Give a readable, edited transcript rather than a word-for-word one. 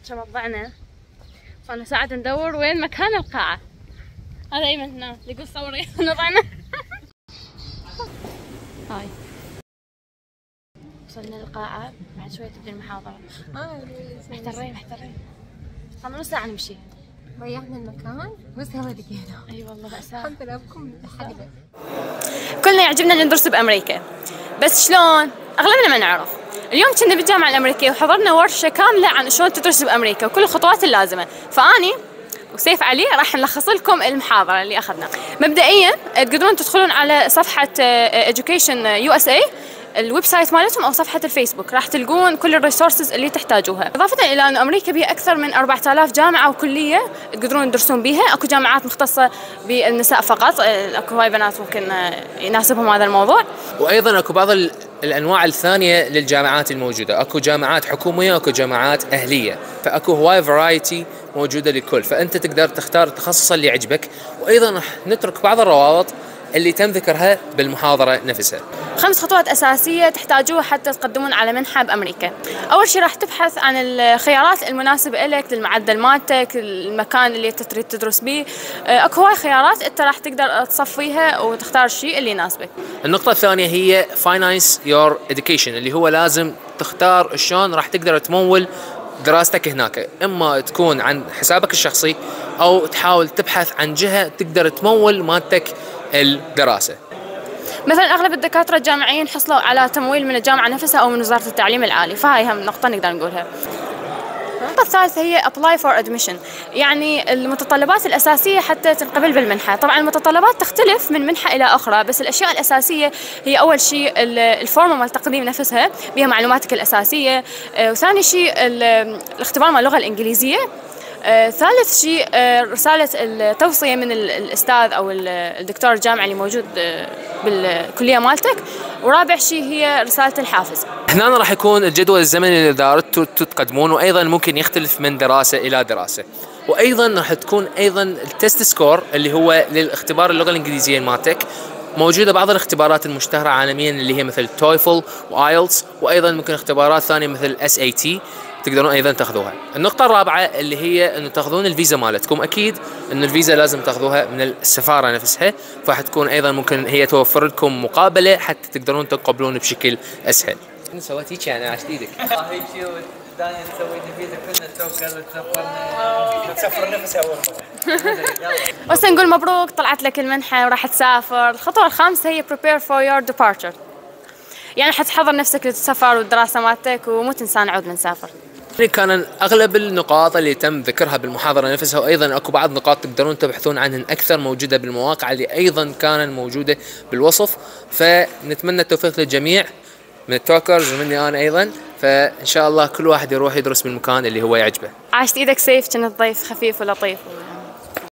عشان وضعنا صرنا ساعة ندور وين مكان القاعة. هذا أيمن هنا يقول صوري وضعنا. هاي وصلنا للقاعة، بعد شوي تبدأ المحاضرة. محترين صار نص ساعة نمشي. ضيعنا المكان بس هو لقينا. اي والله مأساة. الحمد لله بكم حلقة. كلنا يعجبنا اللي ندرس بأمريكا، بس شلون؟ أغلبنا ما نعرف. اليوم كنا بالجامعة الأمريكية وحضرنا ورشة كاملة عن شلون تدرس بأمريكا وكل الخطوات اللازمة، فأني وسيف علي راح نلخص لكم المحاضرة اللي أخذناها. مبدئيا تقدرون تدخلون على صفحة Education USA الويب سايت مالتهم او صفحه الفيسبوك، راح تلقون كل الريسورسز اللي تحتاجوها. اضافه الى انه امريكا بها اكثر من 4000 جامعه وكليه تقدرون تدرسون بيها. اكو جامعات مختصه بالنساء فقط، اكو هواي بنات ممكن يناسبهم هذا الموضوع. وايضا اكو بعض الانواع الثانيه للجامعات الموجوده، اكو جامعات حكوميه واكو جامعات اهليه، فاكو هواي فرايتي موجوده للكل، فانت تقدر تختار التخصص اللي يعجبك. وايضا راح نترك بعض الروابط اللي تم ذكرها بالمحاضرة نفسها. 5 خطوات أساسية تحتاجوها حتى تقدمون على منحة بأمريكا. أول شيء راح تبحث عن الخيارات المناسبة لك، للمعدل مالتك، المكان اللي تريد تدرس به. أكو هواي خيارات أنت راح تقدر تصفيها وتختار الشيء اللي يناسبك. النقطة الثانية هي finance your education، اللي هو لازم تختار شلون راح تقدر تمول دراستك هناك، إما تكون عن حسابك الشخصي أو تحاول تبحث عن جهة تقدر تمول مالتك الدراسة. مثلا اغلب الدكاتره الجامعيين حصلوا على تمويل من الجامعه نفسها او من وزاره التعليم العالي، فهاي هم نقطه نقدر نقولها. النقطه الثالثه هي apply for admission، يعني المتطلبات الاساسيه حتى تنقبل بالمنحه. طبعا المتطلبات تختلف من منحه الى اخرى، بس الاشياء الاساسيه هي اول شيء الفورم مال التقديم نفسها بها معلوماتك الاساسيه، وثاني شيء الاختبار مال اللغه الانجليزيه، ثالث شيء رسالة التوصية من الأستاذ أو الدكتور الجامعي اللي موجود بالكلية مالتك، ورابع شيء هي رسالة الحافز. هنا راح يكون الجدول الزمني اللي دارته تقدمون، وأيضا ممكن يختلف من دراسة إلى دراسة. وأيضا راح تكون أيضا التست سكور اللي هو للاختبار اللغة الإنجليزية مالتك. موجودة بعض الاختبارات المشتهرة عالميا اللي هي مثل تويفل وآيلتس، وأيضا ممكن اختبارات ثانية مثل SAT تقدرون ايضا تاخذوها. النقطة الرابعة اللي هي انه تاخذون الفيزا مالتكم، اكيد ان الفيزا لازم تاخذوها من السفارة نفسها، فراح تكون ايضا ممكن هي توفر لكم مقابلة حتى تقدرون تقبلون بشكل اسهل. سويت هيك يعني عشت ايدك. هيك دانيا نسوي الفيزا كلنا توكل تسافر نفسها اول مرة. بس نقول مبروك طلعت لك المنحة وراح تسافر. الخطوة الخامسة هي prepare for your departure، يعني حتحضر نفسك للسفر والدراسة مالتك ومو تنسى نعود بنسافر. كان اغلب النقاط اللي تم ذكرها بالمحاضره نفسها، وايضا اكو بعض نقاط تقدرون تبحثون عنهن اكثر موجوده بالمواقع اللي ايضا كانت موجوده بالوصف. فنتمنى التوفيق للجميع من التوكرز ومني انا ايضا، فان شاء الله كل واحد يروح يدرس بالمكان اللي هو يعجبه. عاشت ايدك سيف، كنت ضيف خفيف ولطيف.